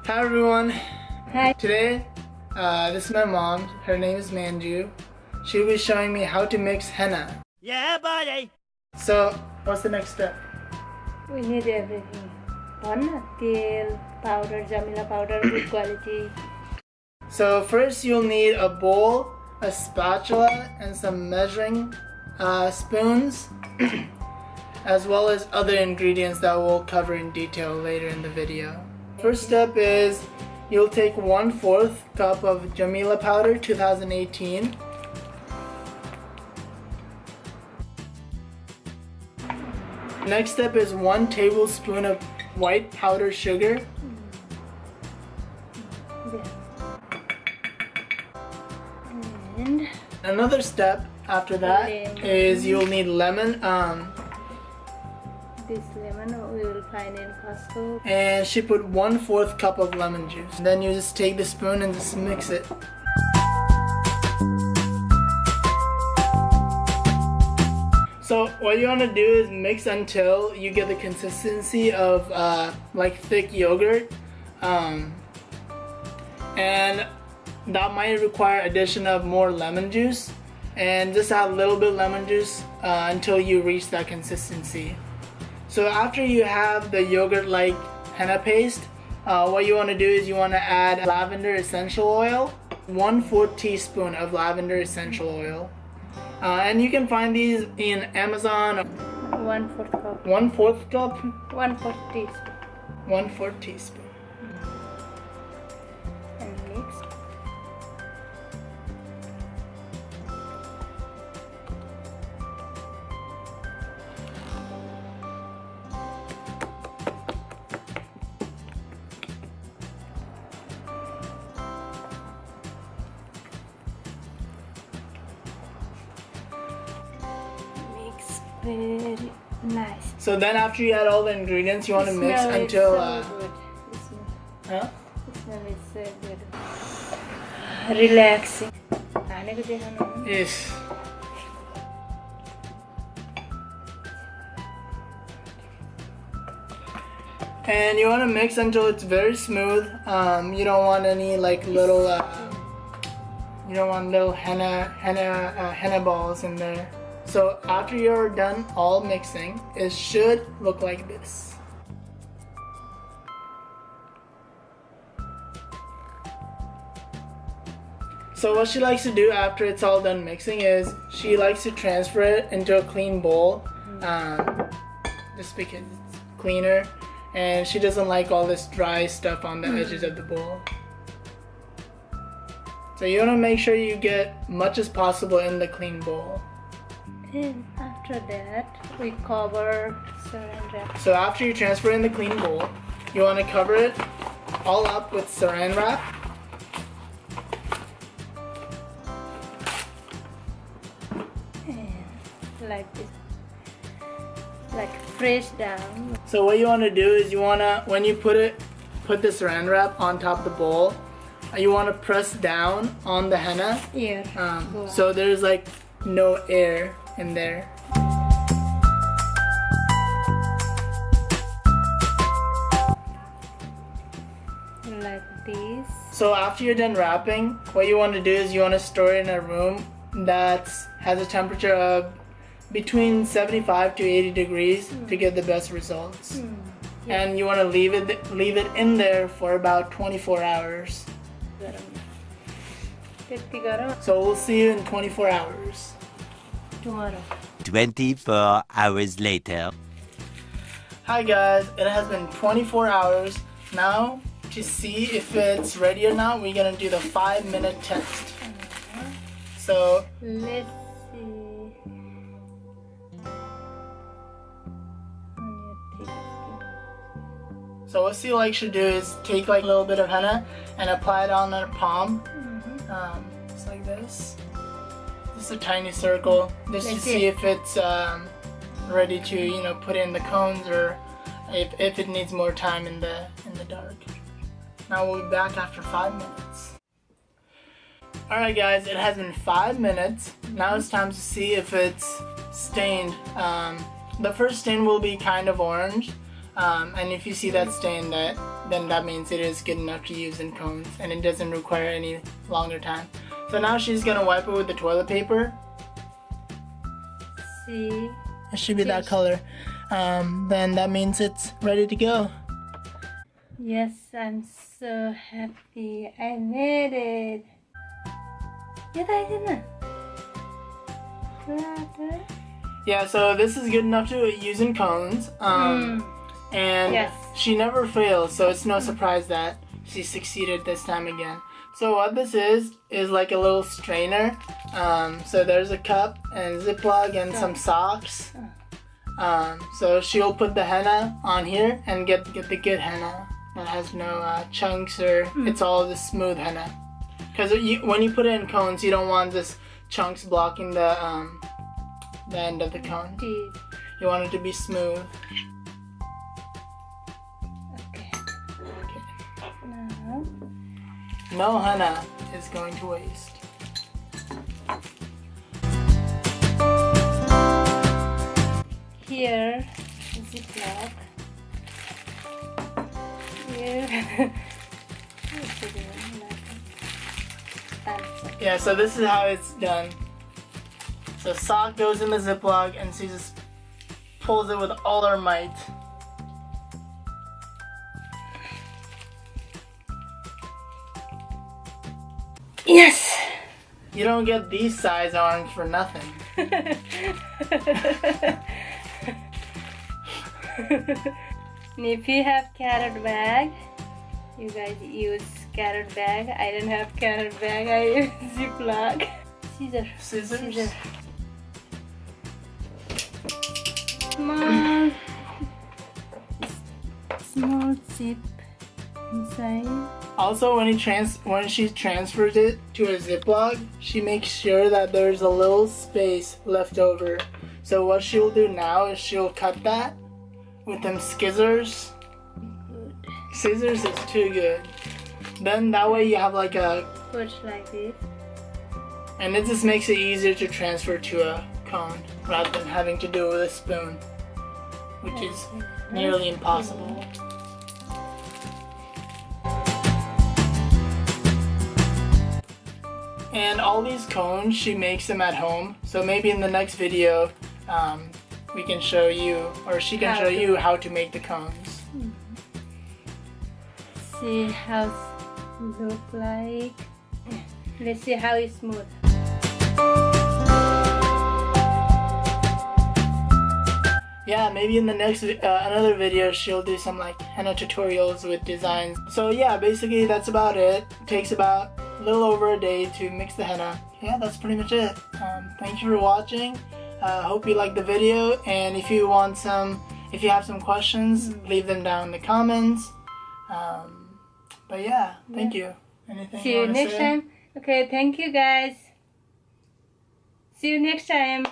Hi everyone. Hi. Today, this is my mom. Her name is Manju. She'll be showing me how to mix henna. Yeah, buddy. So, what's the next step? We need everything. One, tail, powder, Jamila powder, good quality. So first you'll need a bowl, a spatula, and some measuring spoons, as well as other ingredients that we'll cover in detail later in the video. First step is you'll take 1/4 cup of Jamila powder 2018. Next step is 1 tablespoon of white powdered sugar. And Another step after that is you'll need lemon. this lemon we will find in Costco. And she put 1/4 cup of lemon juice. And then you just take the spoon and just mix it. So what you want to do is mix until you get the consistency of like thick yogurt, and that might require addition of more lemon juice, and just add a little bit of lemon juice until you reach that consistency. So after you have the yogurt like henna paste, what you want to do is you want to add lavender essential oil, 1/4 teaspoon of lavender essential oil. And you can find these in Amazon. 1/4 cup. 1/4 cup? 1/4 teaspoon. 1/4 teaspoon. And mix. Very nice. So then after you add all the ingredients, you want to mix Smell until is so good. huh? The smell is so good. Relaxing. Yes. And you want to mix until it's very smooth. You don't want any like little you don't want little henna balls in there. So after you're done all mixing, it should look like this. So what she likes to do after it's all done mixing is she likes to transfer it into a clean bowl, just because it's cleaner, and she doesn't like all this dry stuff on the edges of the bowl. So you want to make sure you get much as possible in the clean bowl. And after that, we cover Saran Wrap. So after you transfer in the clean bowl, you want to cover it all up with Saran Wrap. And like this, like press down. So what you want to do is you want to, when you put the Saran Wrap on top of the bowl, you want to press down on the henna. Here. So there's like no air in there. Like this. So after you're done wrapping, what you want to do is you want to store it in a room that has a temperature of between 75 to 80 degrees to get the best results. And you want to leave it in there for about 24 hours. So we'll see you in 24 hours. Tomorrow. 24 hours later. Hi guys, it has been 24 hours. Now to see if it's ready or not, we're gonna do the 5-minute test. So Let's see. So what she likes to do is take like a little bit of henna and apply it on her palm, just like this. Just a tiny circle, just to see if it's ready to, put in the cones, or if it needs more time in the dark. Now we'll be back after 5 minutes. Alright guys, it has been 5 minutes. Now it's time to see if it's stained. The first stain will be kind of orange, and if you see that stain, that then that means it is good enough to use in cones and it doesn't require any longer time. So now she's gonna wipe it with the toilet paper. See? It should be that color. Then that means it's ready to go. Yes, I'm so happy. I made it. Yeah, so this is good enough to use in cones. And Yes. she never fails, so it's no surprise that she succeeded this time again. So what this is like a little strainer. So there's a cup and Ziploc and some socks. So she'll put the henna on here and get the good henna that has no chunks or it's all the smooth henna. Because when you put it in cones, you don't want this chunks blocking the end of the cone. You want it to be smooth. Okay. Now. No henna is going to waste. Here, Ziploc. Here. Yeah, so this is how it's done. So sock goes in the Ziploc and she just pulls it with all her might. Yes! You don't get these size arms for nothing. And if you have carrot bag, you guys use carrot bag. I don't have carrot bag, I use Ziploc. Scissors? Small zip inside. Also, when she transfers it to a Ziploc, she makes sure that there's a little space left over. So what she'll do now is she'll cut that with them scissors. Scissors is too good. Then that way you have like a... Push like this. And it just makes it easier to transfer to a cone rather than having to do it with a spoon, which is nearly impossible. And all these cones, she makes them at home. So maybe in the next video, we can show you, or she can show you how to make the cones. See how it look like. Let's see how it's smooth. Yeah, maybe in the next another video she'll do some like henna tutorials with designs. So yeah, basically that's about it. It takes about a little over a day to mix the henna. Yeah, that's pretty much it. Thank you for watching. Hope you liked the video, and if you have some questions, leave them down in the comments. But yeah, thank you. Anything See you next time. Okay, thank you guys. See you next time.